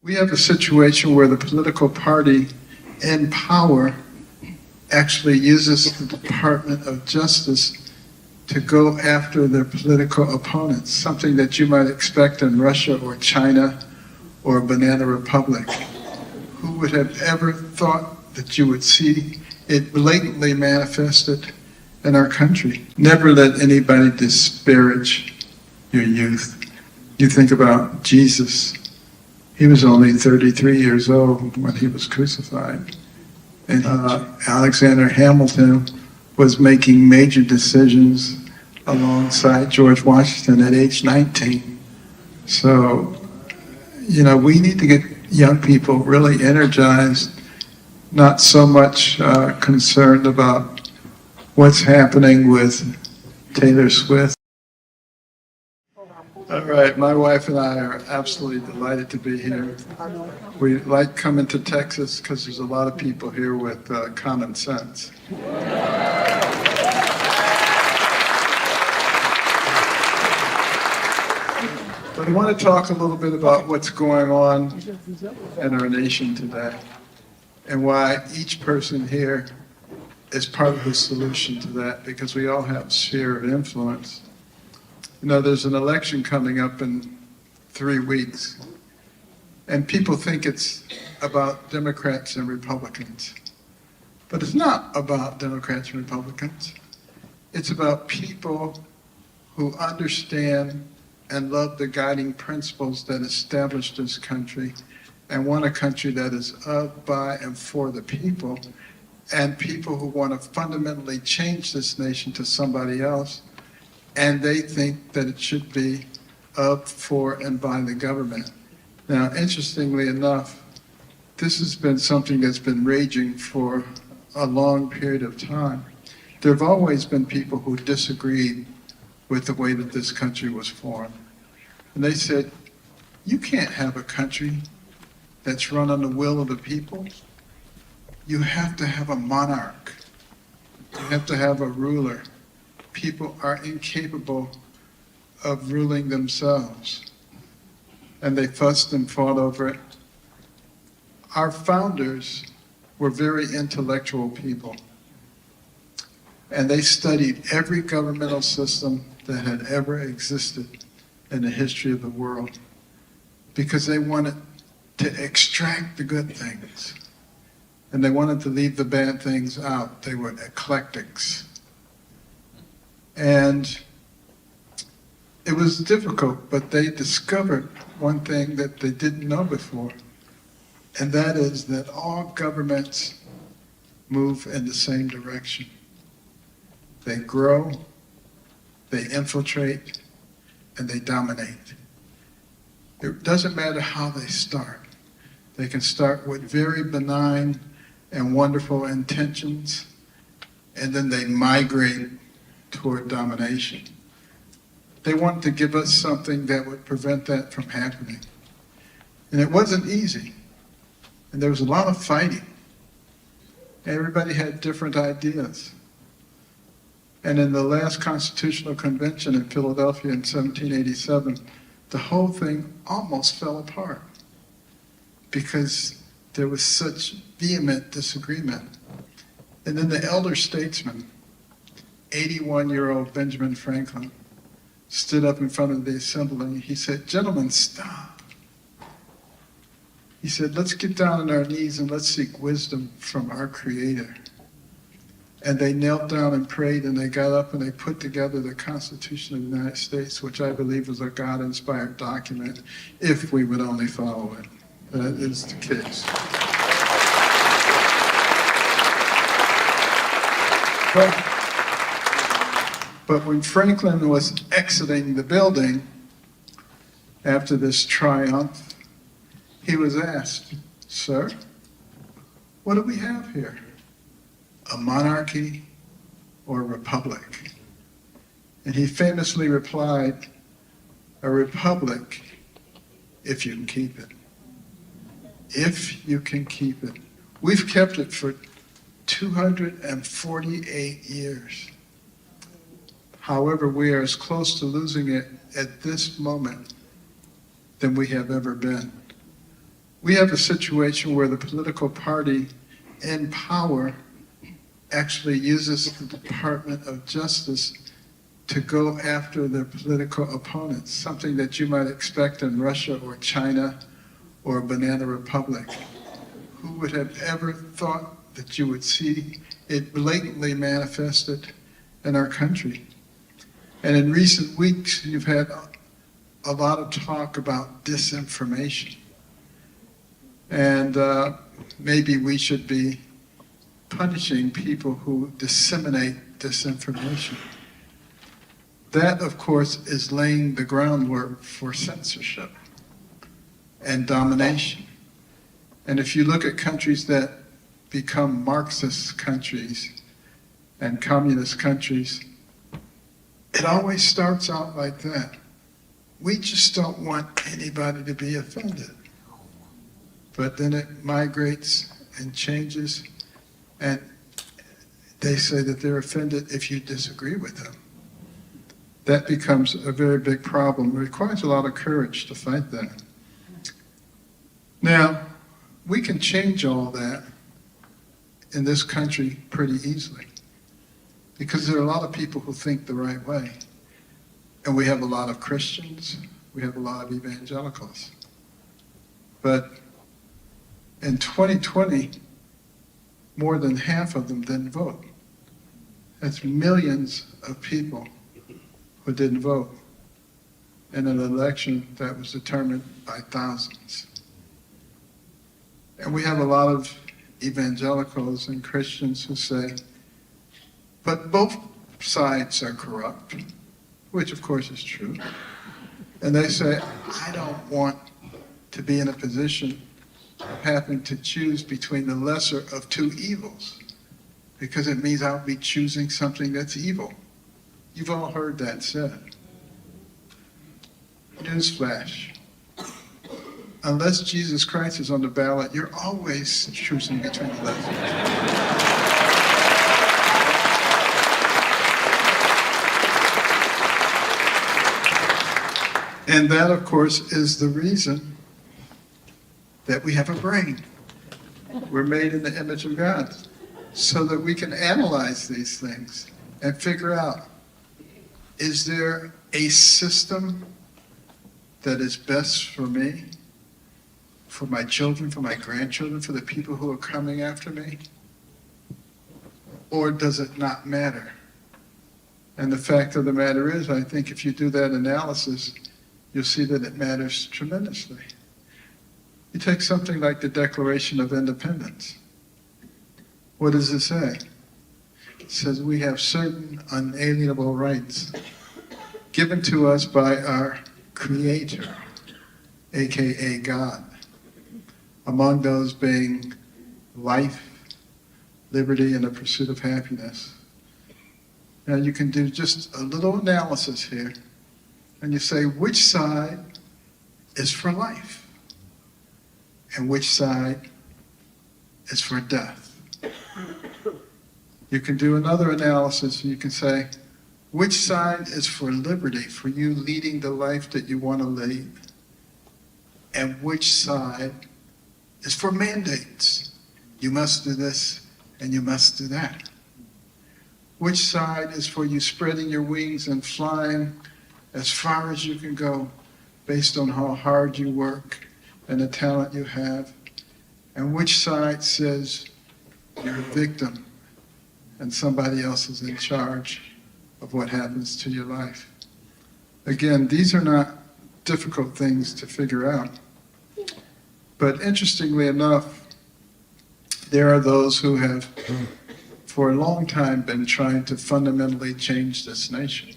We have a situation where the political party in power actually uses the Department of Justice to go after their political opponents, something that you might expect in Russia or China or a banana republic. Who would have ever thought that you would see it blatantly manifested in our country? Never let anybody disparage your youth. You think about Jesus. He was only 33 years old when he was crucified. And Alexander Hamilton was making major decisions alongside George Washington at age 19. So, we need to get young people really energized, not so much concerned about what's happening with Taylor Swift. All right, my wife and I are absolutely delighted to be here. We like coming to Texas because there's a lot of people here with common sense. But I want to talk a little bit about what's going on in our nation today and why each person here is part of the solution to that, because we all have a sphere of influence. There's an election coming up in 3 weeks, and people think it's about Democrats and Republicans. But it's not about Democrats and Republicans. It's about people who understand and love the guiding principles that established this country and want a country that is of, by, and for the people, and people who want to fundamentally change this nation to somebody else, and they think that it should be of, for, and by the government. Now, interestingly enough, this has been something that's been raging for a long period of time. There have always been people who disagreed with the way that this country was formed. And they said, you can't have a country that's run on the will of the people. You have to have a monarch. You have to have a ruler. People are incapable of ruling themselves. And they fussed and fought over it. Our founders were very intellectual people. And they studied every governmental system that had ever existed in the history of the world, because they wanted to extract the good things and they wanted to leave the bad things out. They were eclectics. And it was difficult, but they discovered one thing that they didn't know before, and that is that all governments move in the same direction. They grow, they infiltrate, and they dominate. It doesn't matter how they start. They can start with very benign and wonderful intentions, and then they migrate toward domination. They wanted to give us something that would prevent that from happening. And it wasn't easy. And there was a lot of fighting. Everybody had different ideas. And in the last Constitutional Convention in Philadelphia in 1787, the whole thing almost fell apart because there was such vehement disagreement. And then the elder statesman, 81-year-old Benjamin Franklin, stood up in front of the assembly and he said, "Gentlemen, stop." He said, "Let's get down on our knees and let's seek wisdom from our Creator." And they knelt down and prayed, and they got up and they put together the Constitution of the United States, which I believe was a God-inspired document, if we would only follow it. That is the case. But when Franklin was exiting the building after this triumph, he was asked, "Sir, what do we have here? A monarchy or a republic?" And he famously replied, "A republic, if you can keep it. If you can keep it." We've kept it for 248 years. However, we are as close to losing it at this moment than we have ever been. we have a situation where the political party in power actually uses the Department of Justice to go after their political opponents, something that you might expect in Russia or China or a banana republic. Who would have ever thought that you would see it blatantly manifested in our country? And in recent weeks, you've had a lot of talk about disinformation. And maybe we should be punishing people who disseminate disinformation. That, of course, is laying the groundwork for censorship and domination. And if you look at countries that become Marxist countries and communist countries, it always starts out like that. We just don't want anybody to be offended. But then it migrates and changes, and they say that they're offended if you disagree with them. That becomes a very big problem. It requires a lot of courage to fight that. Now, we can change all that in this country pretty easily, because there are a lot of people who think the right way. And we have a lot of Christians, we have a lot of evangelicals. But in 2020, more than half of them didn't vote. That's millions of people who didn't vote in an election that was determined by thousands. And we have a lot of evangelicals and Christians who say, but both sides are corrupt, which of course is true. And they say, I don't want to be in a position of having to choose between the lesser of two evils, because it means I'll be choosing something that's evil. You've all heard that said. Newsflash. Unless Jesus Christ is on the ballot, you're always choosing between the lesser. And that, of course, is the reason that we have a brain. We're made in the image of God, so that we can analyze these things and figure out, is there a system that is best for me, for my children, for my grandchildren, for the people who are coming after me? Or does it not matter? And the fact of the matter is, I think if you do that analysis, you'll see that it matters tremendously. You take something like the Declaration of Independence. What does it say? It says we have certain unalienable rights given to us by our Creator, aka God. Among those being life, liberty, and the pursuit of happiness. Now you can do just a little analysis here, and you say, which side is for life? And which side is for death? You can do another analysis, and you can say, which side is for liberty, for you leading the life that you want to lead? And which side is for mandates? You must do this, and you must do that. Which side is for you spreading your wings and flying as far as you can go based on how hard you work and the talent you have? And which side says you're a victim and somebody else is in charge of what happens to your life? Again, these are not difficult things to figure out. But interestingly enough, there are those who have for a long time been trying to fundamentally change this nation.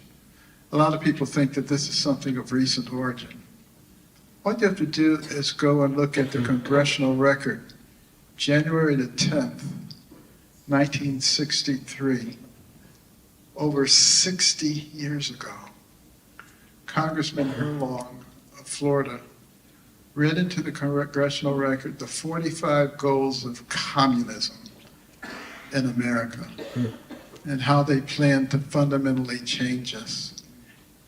A lot of people think that this is something of recent origin. All you have to do is go and look at the congressional record. January the 10th, 1963, over 60 years ago, Congressman Herlong of Florida read into the congressional record the 45 goals of communism in America and how they plan to fundamentally change us.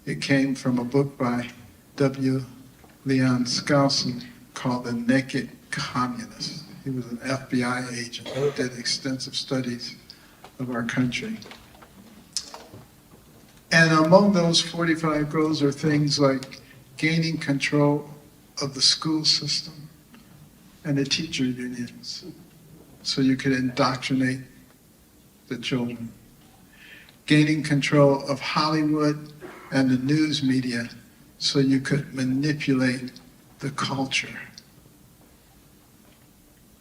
It came from a book by W. Leon Skousen called The Naked communist. He was an FBI agent who did extensive studies of our country. And among those 45 goals are things like gaining control of the school system and the teacher unions so you could indoctrinate the children. Gaining control of Hollywood and the news media so you could manipulate the culture.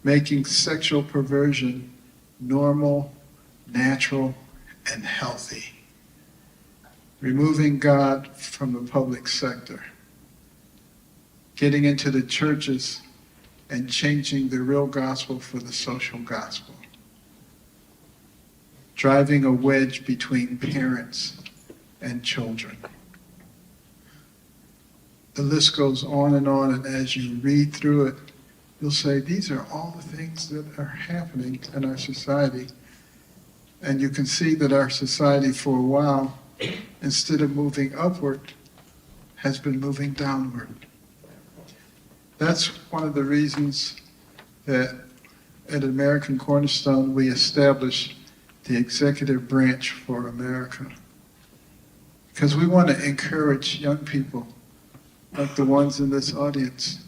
Making sexual perversion normal, natural, and healthy. Removing God from the public sector. Getting into the churches and changing the real gospel for the social gospel. Driving a wedge between parents and children. The list goes on, and as you read through it, you'll say, these are all the things that are happening in our society. And you can see that our society for a while, instead of moving upward, has been moving downward. That's one of the reasons that at American Cornerstone we established the executive branch for America. Because we want to encourage young people, like the ones in this audience,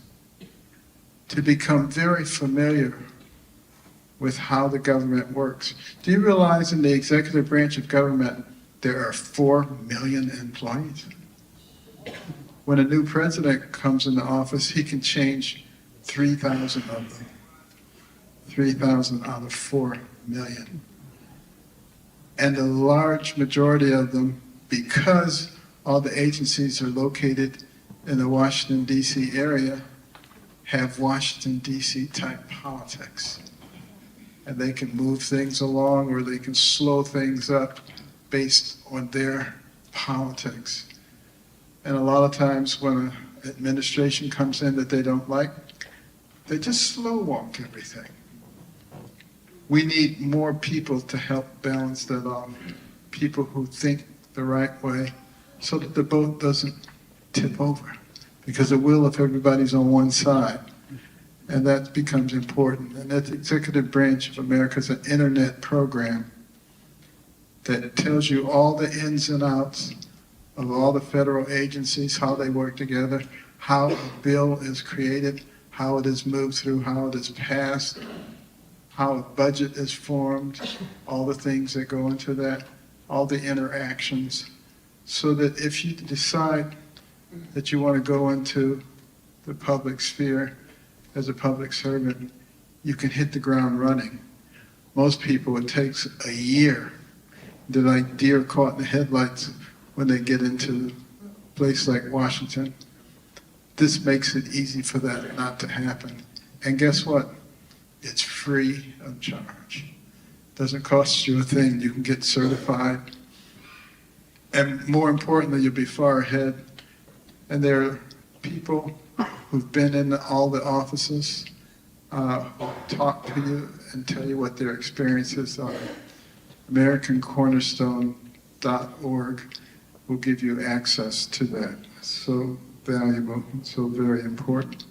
to become very familiar with how the government works. Do you realize in the executive branch of government there are 4 million employees? When a new president comes into office, he can change 3,000 of them. 3,000 out of 4 million. And the large majority of them, because all the agencies are located in the Washington, D.C. area, have Washington, D.C. type politics. And they can move things along or they can slow things up based on their politics. And a lot of times when an administration comes in that they don't like, they just slow walk everything. We need more people to help balance that off. People who think the right way so that the boat doesn't tip over. Because it will if everybody's on one side. And that becomes important. And that executive branch of America is an internet program that tells you all the ins and outs of all the federal agencies, how they work together, how a bill is created, how it is moved through, how it is passed, how a budget is formed, all the things that go into that, all the interactions, so that if you decide that you want to go into the public sphere as a public servant, you can hit the ground running. Most people, it takes a year. They're like deer caught in the headlights when they get into a place like Washington. This makes it easy for that not to happen. And guess what? It's free of charge. Doesn't cost you a thing. You can get certified. And more importantly, you'll be far ahead. And there are people who've been in all the offices who talk to you and tell you what their experiences are. AmericanCornerstone.org will give you access to that. So valuable and so very important.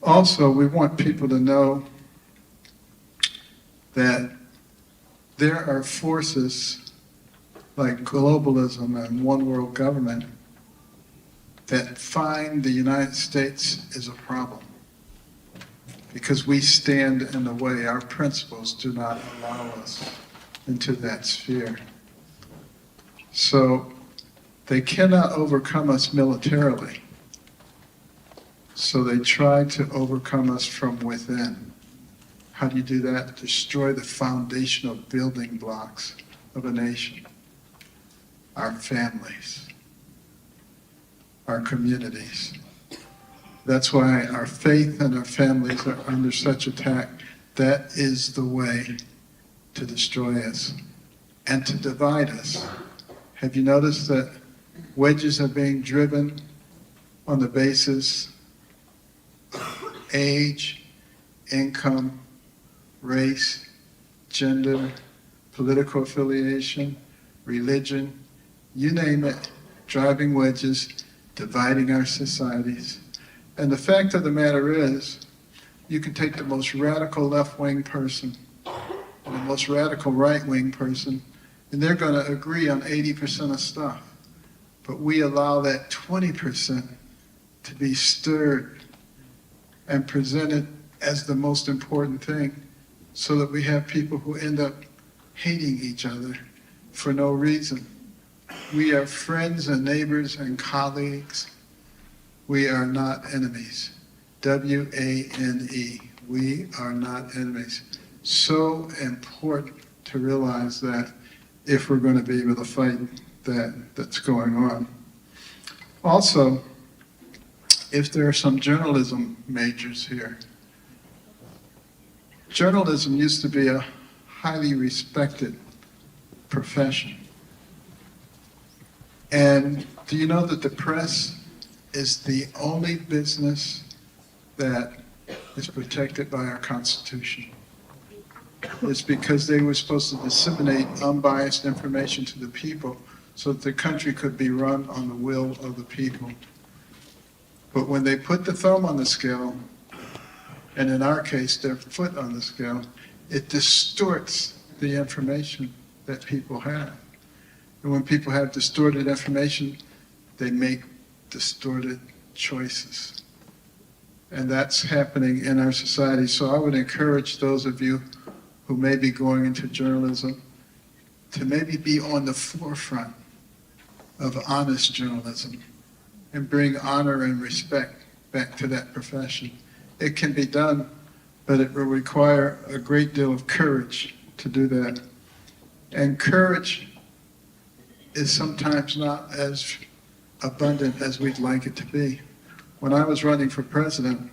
Also, we want people to know that there are forces like globalism and one world government that find the United States is a problem because we stand in the way. Our principles do not allow us into that sphere. So they cannot overcome us militarily. So they try to overcome us from within. How do you do that? Destroy the foundational building blocks of a nation. Our families. Our communities. That's why our faith and our families are under such attack. That is the way to destroy us and to divide us. Have you noticed that wedges are being driven on the basis of age, income, race, gender, political affiliation, religion, you name it, driving wedges, dividing our societies. And the fact of the matter is, you can take the most radical left-wing person and the most radical right-wing person, and they're going to agree on 80% of stuff. But we allow that 20% to be stirred and presented as the most important thing, so that we have people who end up hating each other for no reason. We are friends and neighbors and colleagues. We are not enemies. W-A-N-E. We are not enemies. So important to realize that if we're going to be able to fight that's going on. Also, if there are some journalism majors here, journalism used to be a highly respected profession. And do you know that the press is the only business that is protected by our Constitution? It's because they were supposed to disseminate unbiased information to the people so that the country could be run on the will of the people. But when they put the thumb on the scale, and in our case, their foot on the scale, it distorts the information that people have. And when people have distorted information, they make distorted choices. And that's happening in our society. So I would encourage those of you who may be going into journalism to maybe be on the forefront of honest journalism and bring honor and respect back to that profession. It can be done, but it will require a great deal of courage to do that. And courage is sometimes not as abundant as we'd like it to be. When I was running for president,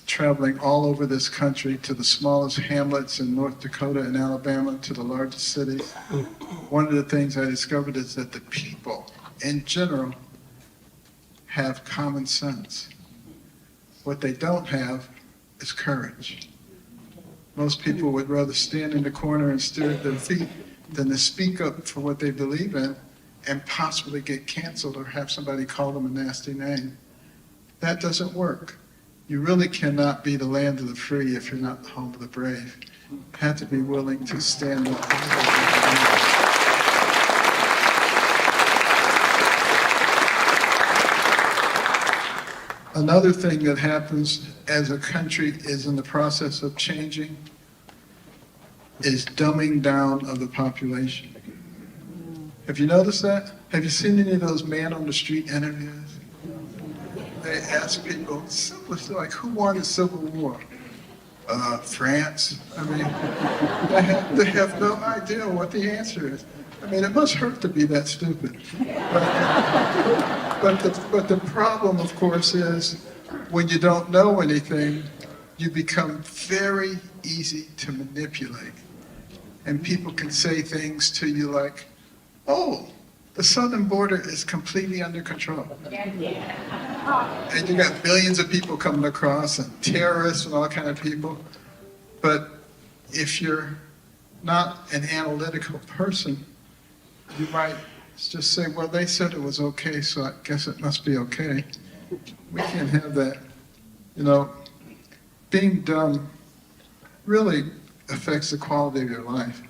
traveling all over this country to the smallest hamlets in North Dakota and Alabama to the largest cities, one of the things I discovered is that the people in general have common sense. What they don't have is courage. Most people would rather stand in the corner and stare at their feet than to speak up for what they believe in and possibly get canceled or have somebody call them a nasty name. That doesn't work. You really cannot be the land of the free if you're not the home of the brave. You have to be willing to stand up. Another thing that happens as a country is in the process of changing is dumbing down of the population. Have you noticed that? Have you seen any of those man on the street interviews? They ask people, simply like, who won the Civil War? France. I mean, they have no idea what the answer is. I mean, it must hurt to be that stupid. But the problem, of course, is when you don't know anything, you become very easy to manipulate. And people can say things to you like, oh, the southern border is completely under control. And you got billions of people coming across and terrorists and all kind of people. But if you're not an analytical person, you might just say, well, they said it was okay, so I guess it must be okay. We can't have that. You know, being dumb really affects the quality of your life.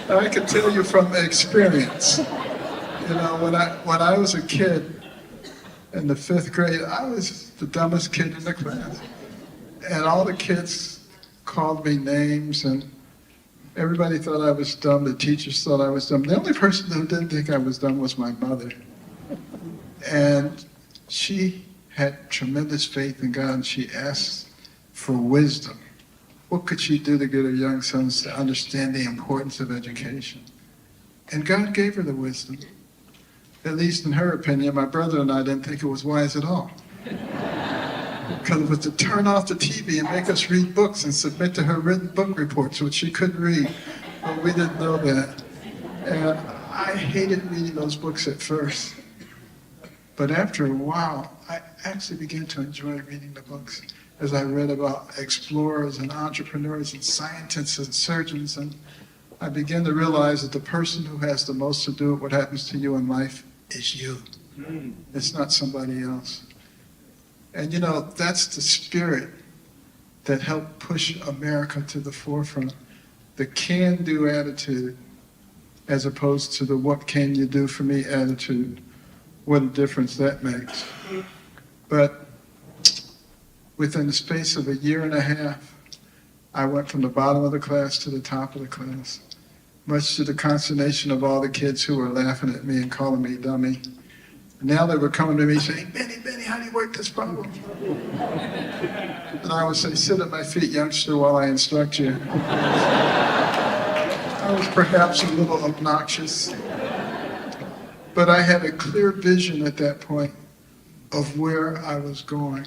I can tell you from experience. You know, when I was a kid in the 5th grade, I was the dumbest kid in the class. And all the kids called me names, and everybody thought I was dumb. The teachers thought I was dumb. The only person who didn't think I was dumb was my mother. And she had tremendous faith in God, and she asked for wisdom. What could she do to get her young sons to understand the importance of education? And God gave her the wisdom. At least in her opinion. My brother and I didn't think it was wise at all. Because it was to turn off the TV and make us read books and submit to her written book reports, which she couldn't read. But we didn't know that. And I hated reading those books at first. But after a while, I actually began to enjoy reading the books as I read about explorers and entrepreneurs and scientists and surgeons. And I began to realize that the person who has the most to do with what happens to you in life is you. It's not somebody else. And you know, that's the spirit that helped push America to the forefront. The can-do attitude as opposed to the what can you do for me attitude. What a difference that makes. But within the space of a year and a half, I went from the bottom of the class to the top of the class, much to the consternation of all the kids who were laughing at me and calling me dummy. Now they were coming to me saying, Benny, how do you work this problem? And I would say, sit at my feet, youngster, while I instruct you. I was perhaps a little obnoxious, but I had a clear vision at that point of where I was going,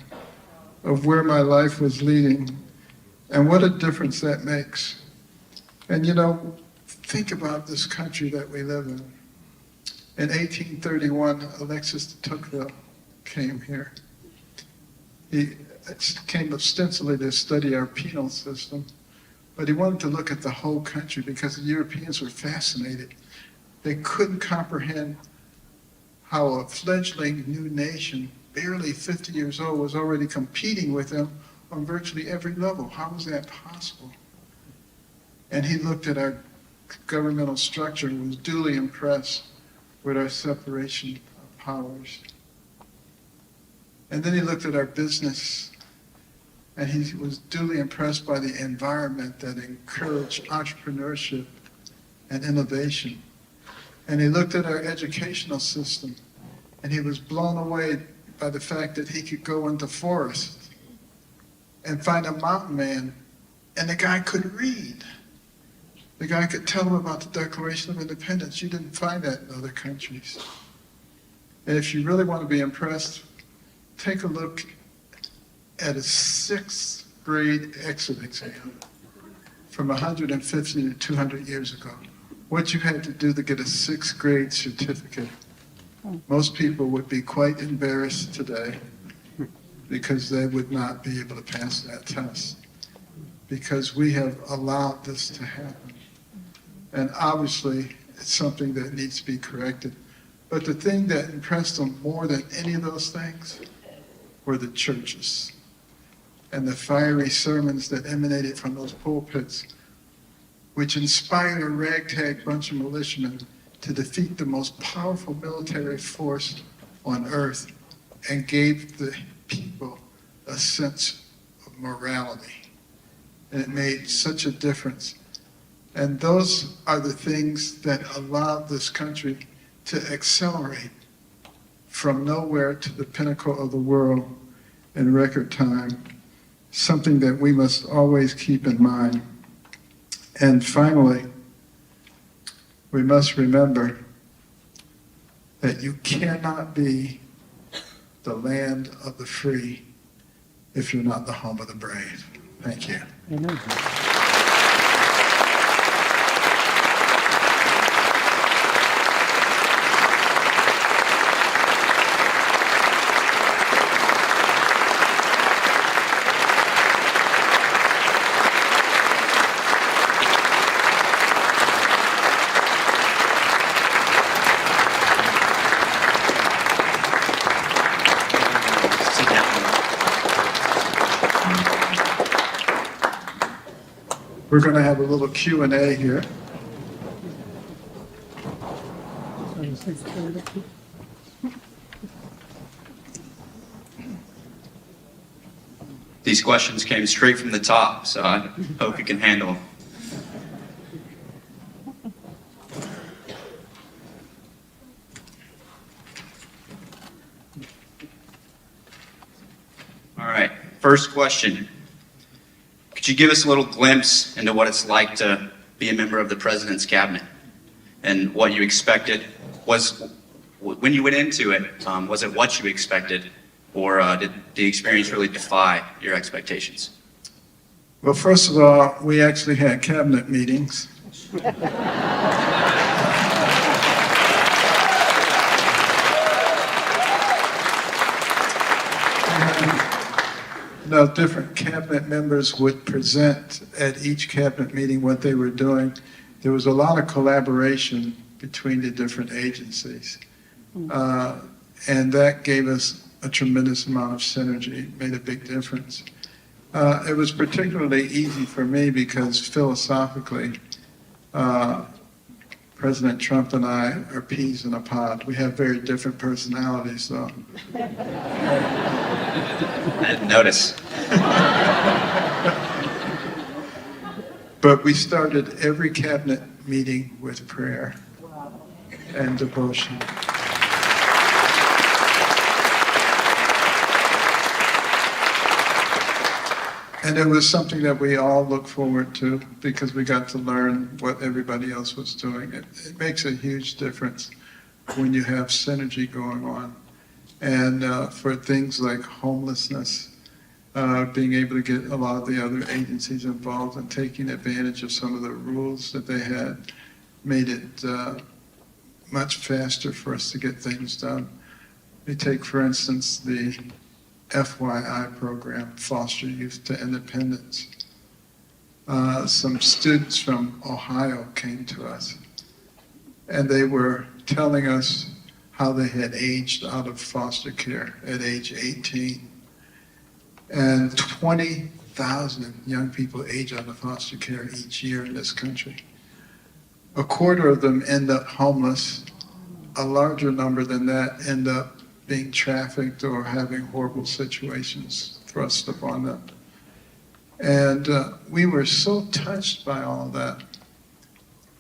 of where my life was leading, and what a difference that makes. And you know, think about this country that we live in. In 1831, Alexis de Tocqueville came here. He came ostensibly to study our penal system, but he wanted to look at the whole country because the Europeans were fascinated. They couldn't comprehend how a fledgling new nation, barely 50 years old, was already competing with them on virtually every level. How was that possible? And he looked at our governmental structure and was duly impressed with our separation of powers. And then he looked at our business, and he was duly impressed by the environment that encouraged entrepreneurship and innovation. And he looked at our educational system, and he was blown away by the fact that he could go into forests and find a mountain man, and the guy could read. The guy could tell him about the Declaration of Independence. You didn't find that in other countries. And if you really want to be impressed, take a look at a 6th grade exit exam from 150 to 200 years ago. What you had to do to get a 6th grade certificate. Most people would be quite embarrassed today because they would not be able to pass that test, because we have allowed this to happen. And obviously, it's something that needs to be corrected. But the thing that impressed them more than any of those things were the churches and the fiery sermons that emanated from those pulpits, which inspired a ragtag bunch of militiamen to defeat the most powerful military force on earth and gave the people a sense of morality. And it made such a difference. And those are the things that allowed this country to accelerate from nowhere to the pinnacle of the world in record time, something that we must always keep in mind. And finally, we must remember that you cannot be the land of the free if you're not the home of the brave. Thank you. Amen. We're going to have a little Q&A here. These questions came straight from the top, so I hope you can handle them. All right, first question. Could you give us a little glimpse into what it's like to be a member of the President's cabinet and what you expected? When you went into it, was it what you expected, or did the experience really defy your expectations? Well, first of all, we actually had cabinet meetings. No, different cabinet members would present at each cabinet meeting what they were doing. There was a lot of collaboration between the different agencies. And that gave us a tremendous amount of synergy, made a big difference. It was particularly easy for me because philosophically, President Trump and I are peas in a pod. We have very different personalities, though. I didn't notice. But we started every cabinet meeting with prayer and devotion. And it was something that we all look forward to because we got to learn what everybody else was doing. It makes a huge difference when you have synergy going on. And for things like homelessness, being able to get a lot of the other agencies involved and taking advantage of some of the rules that they had made it much faster for us to get things done. We take, for instance, the FYI program, Foster Youth to Independence. Some students from Ohio came to us, and they were telling us how they had aged out of foster care at age 18. And 20,000 young people age out of foster care each year in this country. A quarter of them end up homeless. A larger number than that end up being trafficked or having horrible situations thrust upon them. And we were so touched by all of that,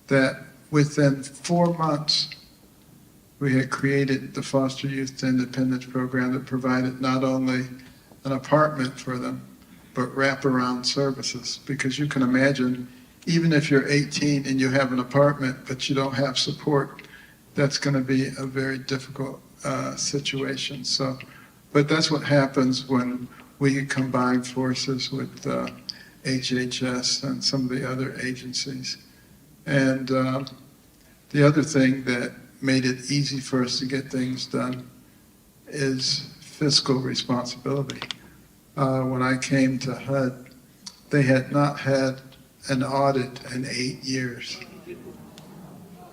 that within 4 months, we had created the Foster Youth to Independence program that provided not only an apartment for them, but wraparound services. Because you can imagine, even if you're 18 and you have an apartment, but you don't have support, that's going to be a very difficult situation. So, but that's what happens when we combine forces with HHS and some of the other agencies. And the other thing that made it easy for us to get things done is fiscal responsibility. When I came to HUD, they had not had an audit in 8 years.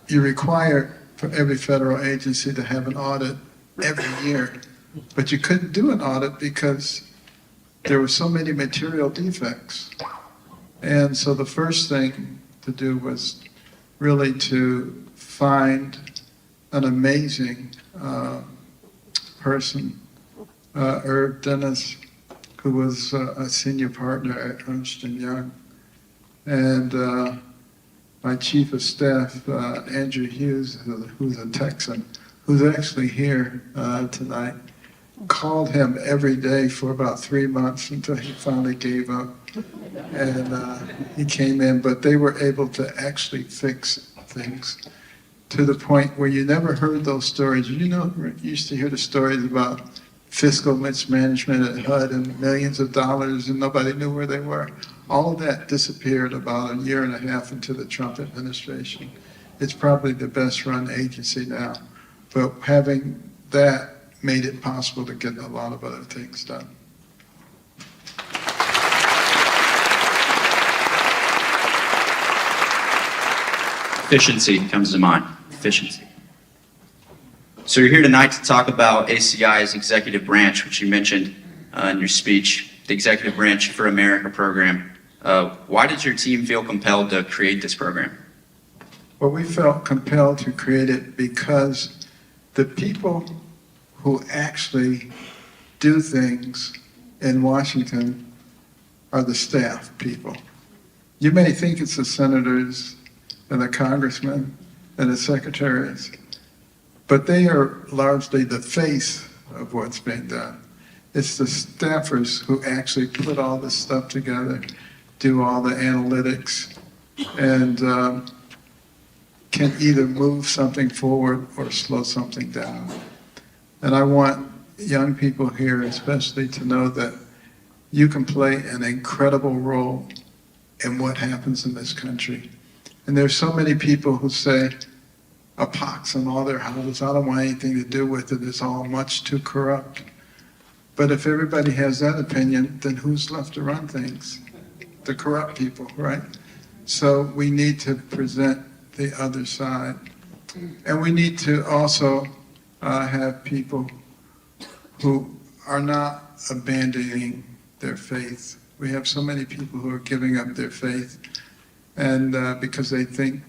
You require for every federal agency to have an audit every year, but you couldn't do an audit because there were so many material defects. And so the first thing to do was really to find an amazing person, Herb Dennis, who was a senior partner at Ernst & Young. And my chief of staff, Andrew Hughes, who's a Texan, who's actually here tonight, called him every day for about 3 months until he finally gave up. And he came in, but they were able to actually fix things to the point where you never heard those stories. You know, you used to hear the stories about fiscal mismanagement at HUD and millions of dollars and nobody knew where they were. All of that disappeared about 1.5 years into the Trump administration. It's probably the best run agency now. But having that made it possible to get a lot of other things done. Efficiency comes to mind. Efficiency. So you're here tonight to talk about ACI's executive branch, which you mentioned in your speech, the Executive Branch for America program. Why did your team feel compelled to create this program? Well, we felt compelled to create it because the people who actually do things in Washington are the staff people. You may think it's the senators and the congressmen and the secretaries, but they are largely the face of what's being done. It's the staffers who actually put all this stuff together, do all the analytics, and can either move something forward or slow something down. And I want young people here especially to know that you can play an incredible role in what happens in this country. And there's so many people who say, a pox on all their houses, I don't want anything to do with it, it's all much too corrupt. But if everybody has that opinion, then who's left to run things? The corrupt people, right? So we need to present the other side. And we need to also have people who are not abandoning their faith. We have so many people who are giving up their faith, and because they think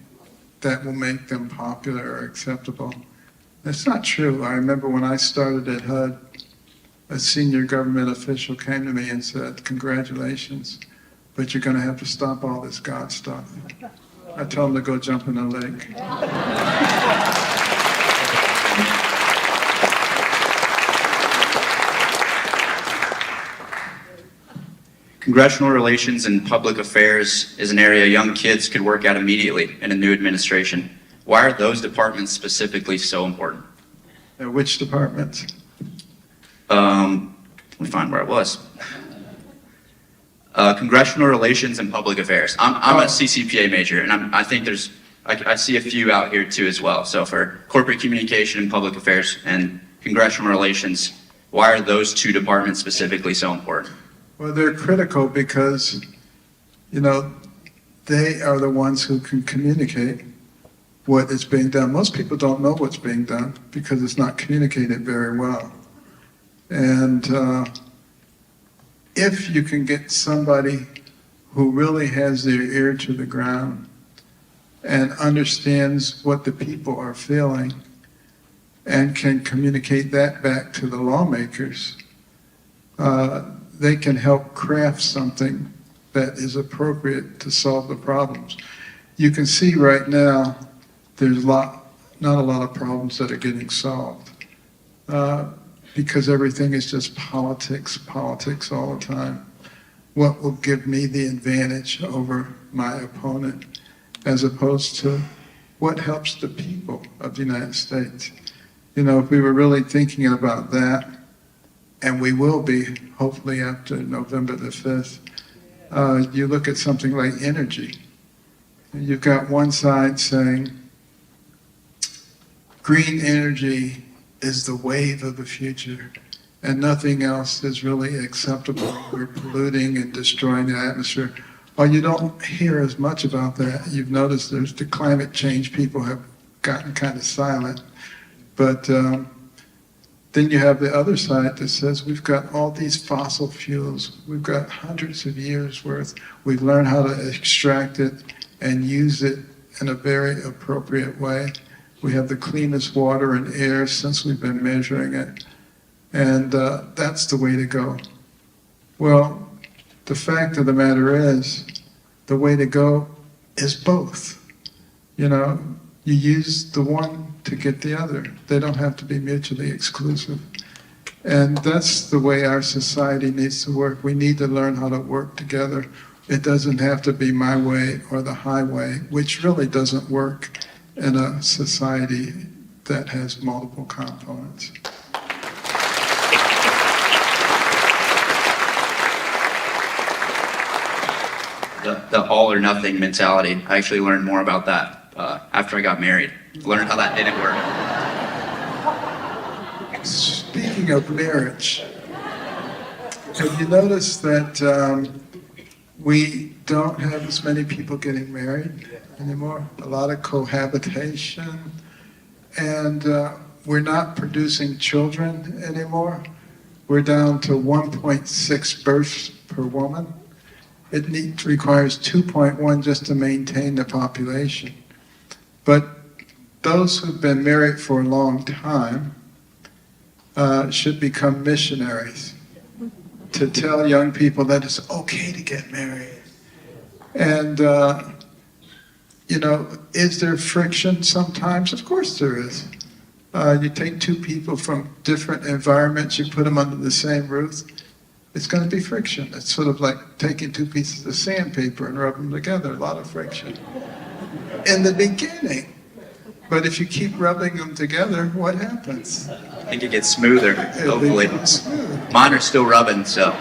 that will make them popular or acceptable. It's not true. I remember when I started at HUD, a senior government official came to me and said, "Congratulations, but you're going to have to stop all this God stuff." I told him to go jump in a lake. Congressional relations and public affairs is an area young kids could work at immediately in a new administration. Why are those departments specifically so important? Which departments? Let me find where I was. Congressional relations and public affairs. I'm a CCPA major, and I think I see a few out here too as well. So for corporate communication and public affairs and congressional relations, why are those two departments specifically so important? Well, they're critical because, they are the ones who can communicate what is being done. Most people don't know what's being done because it's not communicated very well. And if you can get somebody who really has their ear to the ground and understands what the people are feeling and can communicate that back to the lawmakers, they can help craft something that is appropriate to solve the problems. You can see right now there's not a lot of problems that are getting solved because everything is just politics all the time. What will give me the advantage over my opponent, as opposed to what helps the people of the United States? If we were really thinking about that, and we will be, hopefully after November the 5th, you look at something like energy. You've got one side saying, green energy is the wave of the future, and nothing else is really acceptable. We're polluting and destroying the atmosphere. Well, you don't hear as much about that. You've noticed there's the climate change, people have gotten kind of silent. But then you have the other side that says we've got all these fossil fuels. We've got hundreds of years worth. We've learned how to extract it and use it in a very appropriate way. We have the cleanest water and air since we've been measuring it. And that's the way to go. Well, the fact of the matter is, the way to go is both. You use the one to get the other. They don't have to be mutually exclusive. And that's the way our society needs to work. We need to learn how to work together. It doesn't have to be my way or the highway, which really doesn't work in a society that has multiple components. The all or nothing mentality. I actually learned more about that after I got married. Learned how that didn't work. Speaking of marriage, have you noticed that we don't have as many people getting married anymore? A lot of cohabitation, and we're not producing children anymore. We're down to 1.6 births per woman. It requires 2.1 just to maintain the population. But those who've been married for a long time should become missionaries to tell young people that it's okay to get married. And, is there friction sometimes? Of course there is. You take two people from different environments, you put them under the same roof, it's going to be friction. It's sort of like taking two pieces of sandpaper and rubbing them together, a lot of friction in the beginning. But if you keep rubbing them together, what happens? I think it gets smoother, hopefully. Smooth. Mine are still rubbing, so.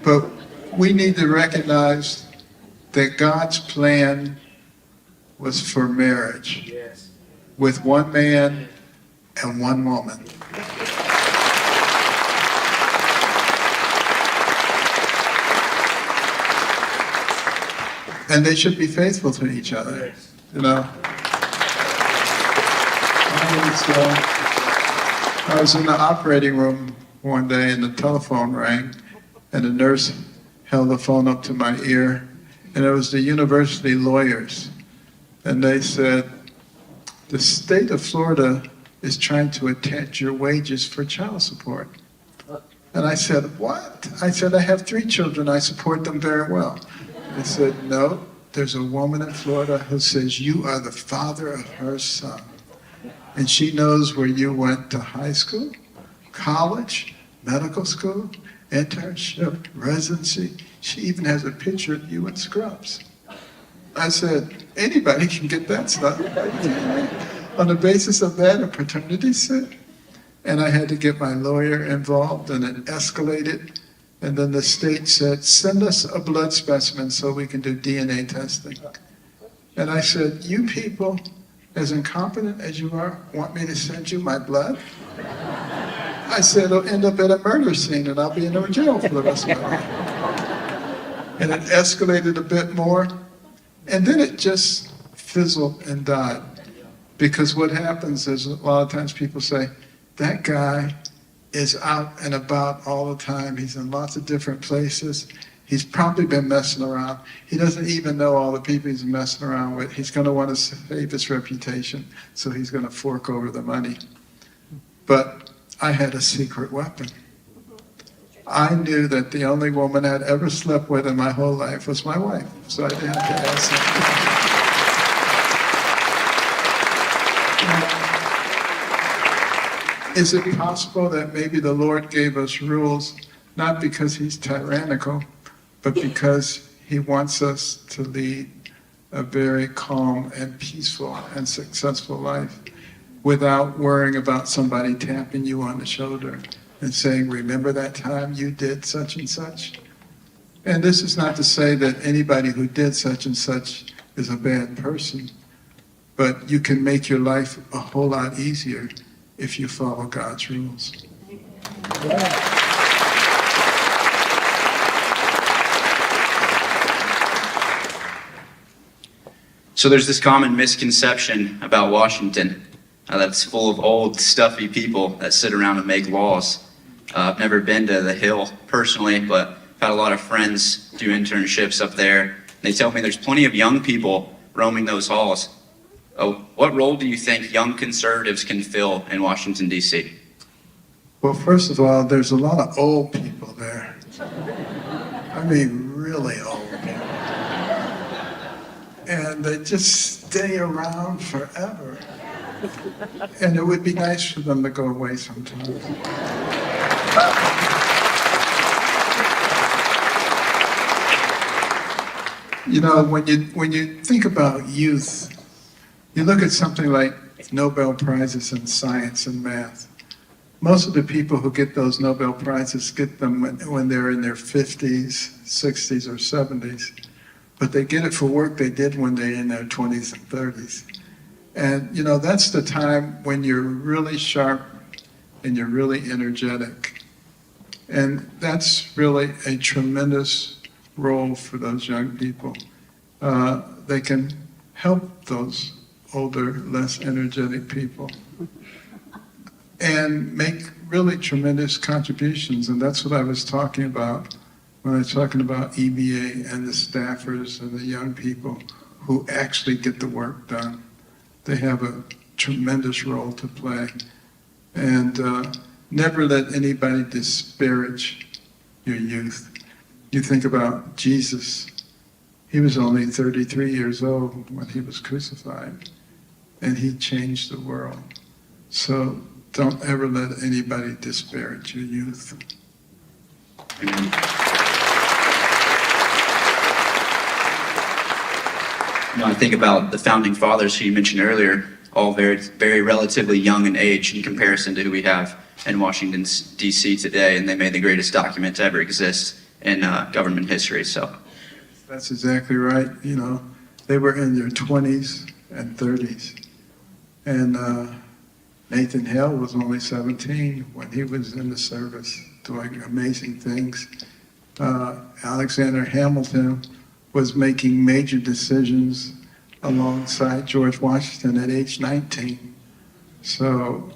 But we need to recognize that God's plan was for marriage with one man and one woman. And they should be faithful to each other, minutes ago, I was in the operating room one day and the telephone rang and the nurse held the phone up to my ear, and it was the university lawyers. And they said, the state of Florida is trying to attach your wages for child support. And I said, what? I said, I have 3 children. I support them very well. They said, no, there's a woman in Florida who says you are the father of her son. And she knows where you went to high school, college, medical school, internship, residency. She even has a picture of you in scrubs. I said, anybody can get that stuff. On the basis of that, a paternity suit. And I had to get my lawyer involved, and it escalated. And then the state said, send us a blood specimen so we can do DNA testing. And I said, you people, as incompetent as you are, want me to send you my blood? I said, it'll end up at a murder scene and I'll be in jail for the rest of my life. And it escalated a bit more. And then it just fizzled and died. Because what happens is a lot of times people say, that guy is out and about all the time. He's in lots of different places. He's probably been messing around. He doesn't even know all the people he's messing around with. He's going to want to save his reputation, so he's going to fork over the money. But I had a secret weapon. I knew that the only woman I'd ever slept with in my whole life was my wife, so I didn't have to ask her. Is it possible that maybe the Lord gave us rules, not because he's tyrannical, but because he wants us to lead a very calm and peaceful and successful life without worrying about somebody tapping you on the shoulder and saying, remember that time you did such and such? And this is not to say that anybody who did such and such is a bad person, but you can make your life a whole lot easier if you follow God's rules. So there's this common misconception about Washington that's full of old, stuffy people that sit around and make laws. I've never been to the Hill personally, but I've had a lot of friends do internships up there. They tell me there's plenty of young people roaming those halls. What role do you think young conservatives can fill in Washington, D.C.? Well, first of all, there's a lot of old people there. I mean, really old people. And they just stay around forever. And it would be nice for them to go away sometimes. You know, when you think about youth, you look at something like Nobel Prizes in science and math. Most of the people who get those Nobel Prizes get them when they're in their 50s, 60s, or 70s. But they get it for work they did when they're in their 20s and 30s. And, you know, that's the time when you're really sharp and you're really energetic. And that's really a tremendous role for those young people. They can help those older, less energetic people and make really tremendous contributions. And that's what I was talking about when I was talking about EBA and the staffers and the young people who actually get the work done. They have a tremendous role to play. And never let anybody disparage your youth. You think about Jesus. He was only 33 years old when he was crucified, and he changed the world. So don't ever let anybody disparage your youth. Amen. You know, I think about the founding fathers who you mentioned earlier, all very, very relatively young in age in comparison to who we have in Washington, D.C. today, and they made the greatest document to ever exist in government history. So that's exactly right. You know, they were in their 20s and 30s. And Nathan Hale was only 17 when he was in the service doing amazing things. Alexander Hamilton was making major decisions alongside George Washington at age 19. So,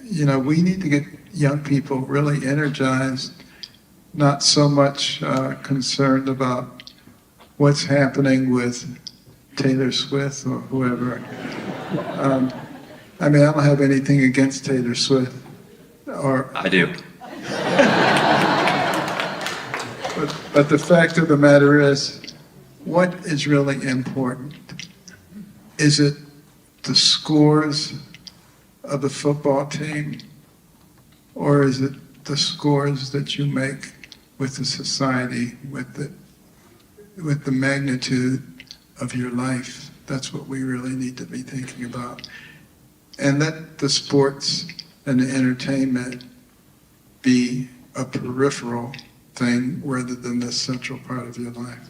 we need to get young people really energized, not so much concerned about what's happening with Taylor Swift or whoever. I don't have anything against Taylor Swift. I do. But the fact of the matter is, what is really important? Is it the scores of the football team, or is it the scores that you make with the society, with the magnitude of your life? That's what we really need to be thinking about. And let the sports and the entertainment be a peripheral thing rather than the central part of your life.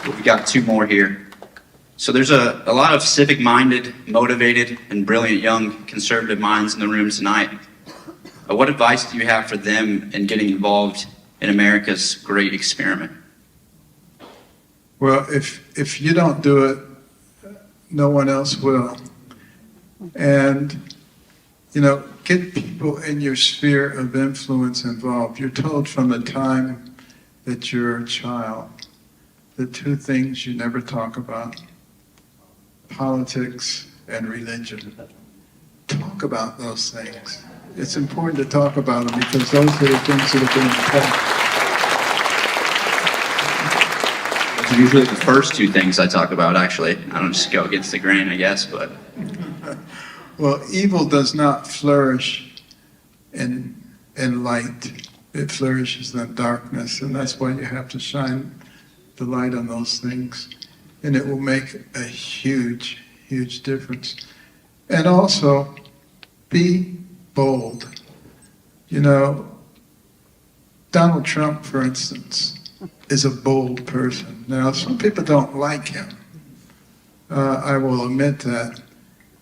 We've got two more here. So there's a lot of civic-minded, motivated, and brilliant young conservative minds in the room tonight. What advice do you have for them in getting involved in America's great experiment? Well, if you don't do it, no one else will. And, get people in your sphere of influence involved. You're told from the time that you're a child, the two things you never talk about, politics and religion. Talk about those things. It's important to talk about them because those are the things that are being taught. It's usually the first two things I talk about, actually. I don't just go against the grain, I guess, but... Well, evil does not flourish in light. It flourishes in darkness, and that's why you have to shine the light on those things. And it will make a huge, huge difference. And also, be bold. Donald Trump, for instance, is a bold person. Now, some people don't like him. I will admit that.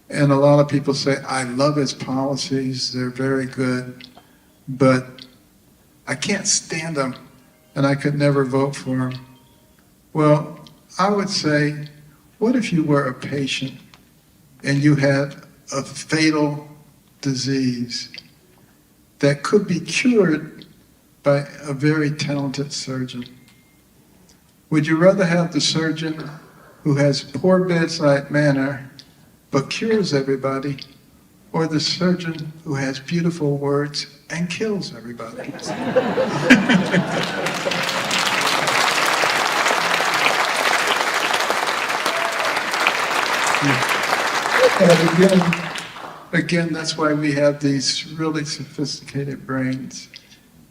And a lot of people say, I love his policies, they're very good, but I can't stand him, and I could never vote for him. Well, I would say, what if you were a patient and you had a fatal disease that could be cured by a very talented surgeon? Would you rather have the surgeon who has poor bedside manner but cures everybody, or the surgeon who has beautiful words and kills everybody? And again, that's why we have these really sophisticated brains.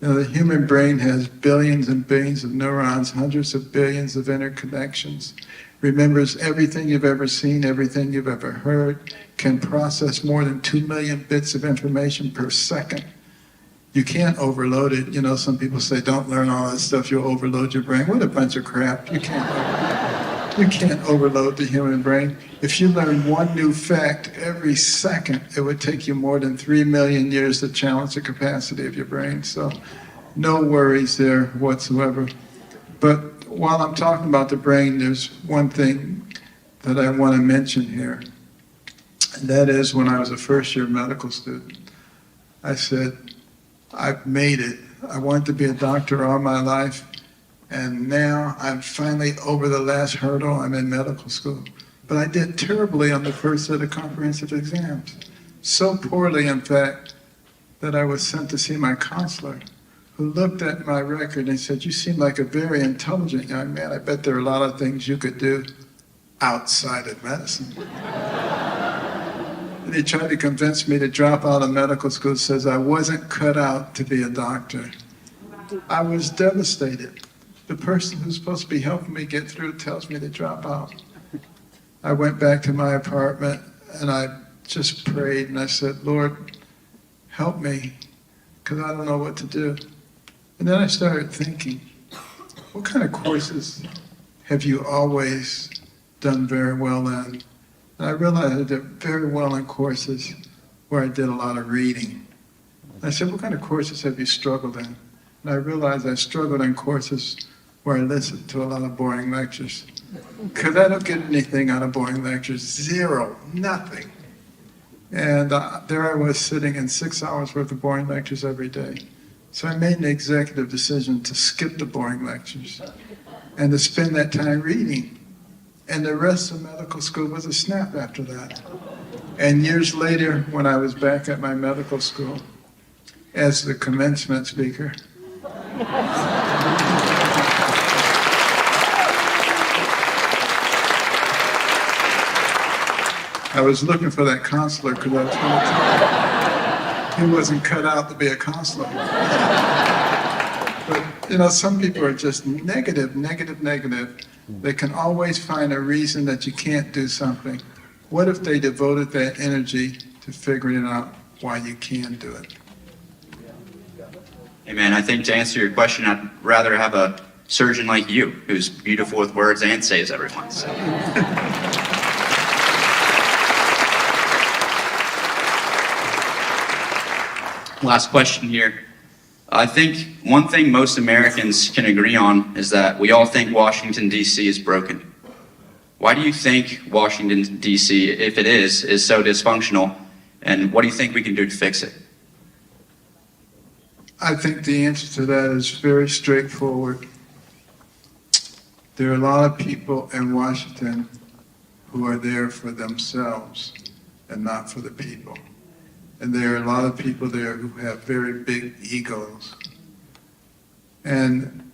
The human brain has billions and billions of neurons, hundreds of billions of interconnections, remembers everything you've ever seen, everything you've ever heard, can process more than 2 million bits of information per second. You can't overload it. Some people say, don't learn all that stuff, you'll overload your brain. What a bunch of crap. You can't overload the human brain. If you learn one new fact every second, it would take you more than 3 million years to challenge the capacity of your brain. So no worries there whatsoever. But while I'm talking about the brain, there's one thing that I want to mention here. And that is, when I was a first-year medical student, I said, I've made it. I wanted to be a doctor all my life, and now I'm finally over the last hurdle. I'm in medical school. But I did terribly on the first set of comprehensive exams. So poorly, in fact, that I was sent to see my counselor, who looked at my record and said, you seem like a very intelligent young man. I bet there are a lot of things you could do outside of medicine. And he tried to convince me to drop out of medical school, says I wasn't cut out to be a doctor. I was devastated. The person who's supposed to be helping me get through tells me to drop out. I went back to my apartment and I just prayed and I said, Lord, help me, because I don't know what to do. And then I started thinking, what kind of courses have you always done very well in? And I realized I did very well in courses where I did a lot of reading. And I said, what kind of courses have you struggled in? And I realized I struggled in courses where I listen to a lot of boring lectures. Because I don't get anything out of boring lectures. Zero. Nothing. And there I was sitting in 6 hours worth of boring lectures every day. So I made an executive decision to skip the boring lectures and to spend that time reading. And the rest of medical school was a snap after that. And years later, when I was back at my medical school as the commencement speaker, I was looking for that counselor because I was going to tell him he wasn't cut out to be a counselor. But, some people are just negative. They can always find a reason that you can't do something. What if they devoted that energy to figuring out why you can do it? Hey man, I think to answer your question, I'd rather have a surgeon like you, who's beautiful with words and saves everyone. So. Last question here. I think one thing most Americans can agree on is that we all think Washington, D.C. is broken. Why do you think Washington, D.C., if it is so dysfunctional, and what do you think we can do to fix it? I think the answer to that is very straightforward. There are a lot of people in Washington who are there for themselves and not for the people. And there are a lot of people there who have very big egos. And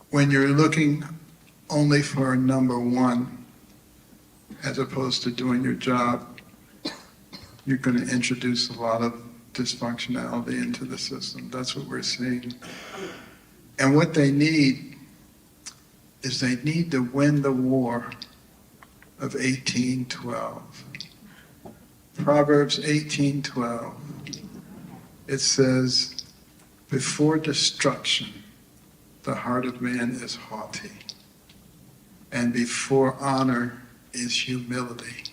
when you're looking only for number one, as opposed to doing your job, you're going to introduce a lot of dysfunctionality into the system. That's what we're seeing. And what they need is they need to win the war of 1812. Proverbs 18:12. It says, before destruction, the heart of man is haughty, and before honor is humility.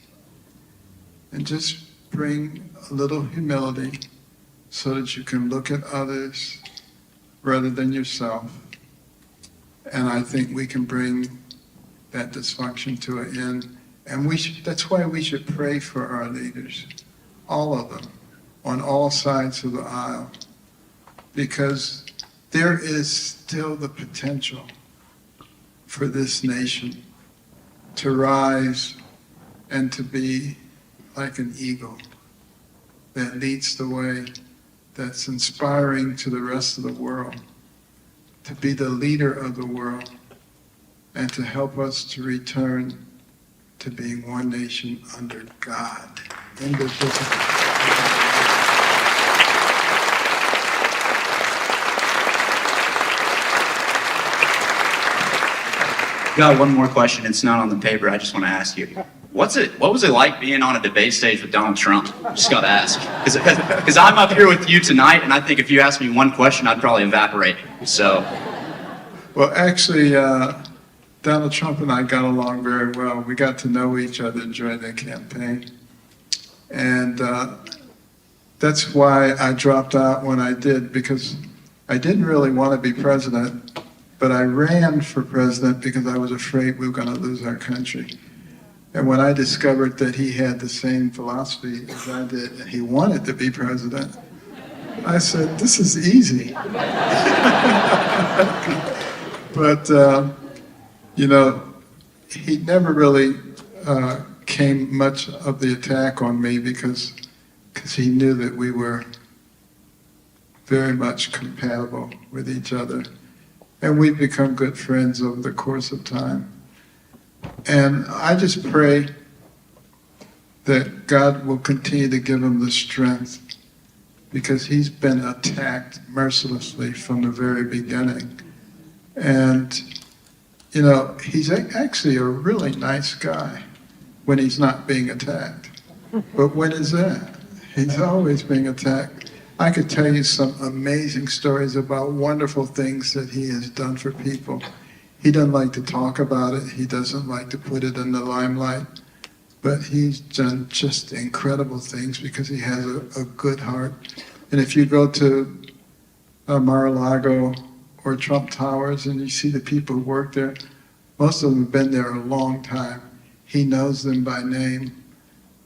And just bring a little humility so that you can look at others rather than yourself. And I think we can bring that dysfunction to an end. And that's why we should pray for our leaders, all of them, on all sides of the aisle, because there is still the potential for this nation to rise and to be like an eagle that leads the way, that's inspiring to the rest of the world, to be the leader of the world, and to help us to return to being one nation under God. Indivisible. Got one more question. It's not on the paper. I just want to ask you. What was it like being on a debate stage with Donald Trump? Just got to ask. Because I'm up here with you tonight, and I think if you asked me one question, I'd probably evaporate. So. Well, actually, Donald Trump and I got along very well. We got to know each other during the campaign. And that's why I dropped out when I did, because I didn't really want to be president, but I ran for president because I was afraid we were going to lose our country. And when I discovered that he had the same philosophy as I did, and he wanted to be president, I said, this is easy. But, he never really came much of the attack on me because he knew that we were very much compatible with each other. And we've become good friends over the course of time. And I just pray that God will continue to give him the strength, because he's been attacked mercilessly from the very beginning. And, he's actually a really nice guy when he's not being attacked. But when is that? He's always being attacked. I could tell you some amazing stories about wonderful things that he has done for people. He doesn't like to talk about it. He doesn't like to put it in the limelight. But he's done just incredible things because he has a good heart. And if you go to Mar-a-Lago or Trump Towers, and you see the people who work there. Most of them have been there a long time. He knows them by name.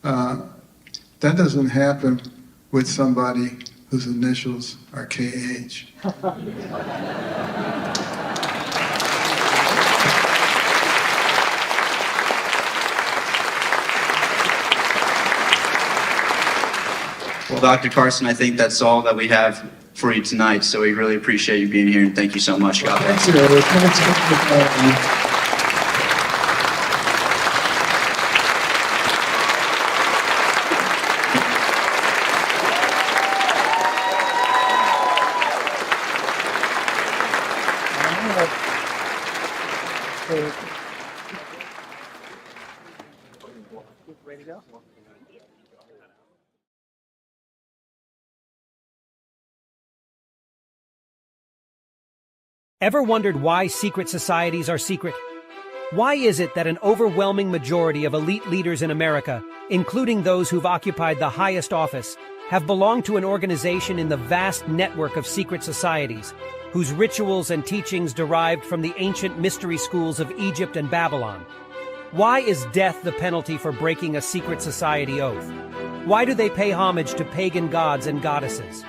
That doesn't happen with somebody whose initials are KH. Well, Dr. Carson, I think that's all that we have for you tonight, so we really appreciate you being here, and thank you so much. God bless. Thank you. Thanks for having me. Ever wondered why secret societies are secret? Why is it that an overwhelming majority of elite leaders in America, including those who've occupied the highest office, have belonged to an organization in the vast network of secret societies, whose rituals and teachings derived from the ancient mystery schools of Egypt and Babylon? Why is death the penalty for breaking a secret society oath? Why do they pay homage to pagan gods and goddesses?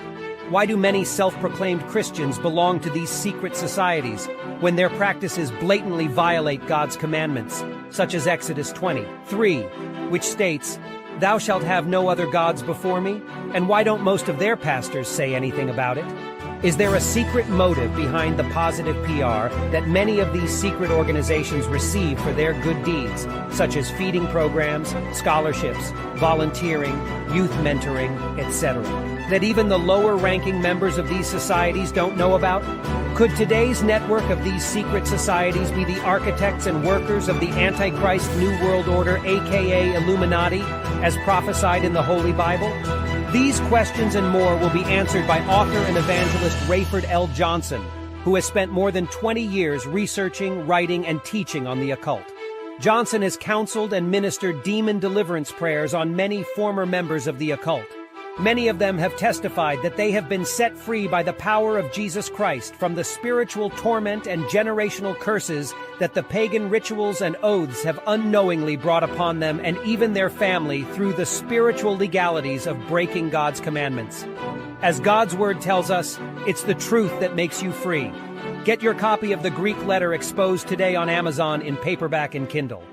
Why do many self-proclaimed Christians belong to these secret societies when their practices blatantly violate God's commandments, such as Exodus 20:3, which states, "Thou shalt have no other gods before me"? And why don't most of their pastors say anything about it? Is there a secret motive behind the positive PR that many of these secret organizations receive for their good deeds, such as feeding programs, scholarships, volunteering, youth mentoring, etc., that even the lower-ranking members of these societies don't know about? Could today's network of these secret societies be the architects and workers of the Antichrist New World Order, aka Illuminati, as prophesied in the Holy Bible? These questions and more will be answered by author and evangelist Rayford L. Johnson, who has spent more than 20 years researching, writing, and teaching on the occult. Johnson has counseled and ministered demon deliverance prayers on many former members of the occult. Many of them have testified that they have been set free by the power of Jesus Christ from the spiritual torment and generational curses that the pagan rituals and oaths have unknowingly brought upon them and even their family through the spiritual legalities of breaking God's commandments. As God's word tells us, it's the truth that makes you free. Get your copy of the Greek letter Exposed today on Amazon in paperback and Kindle.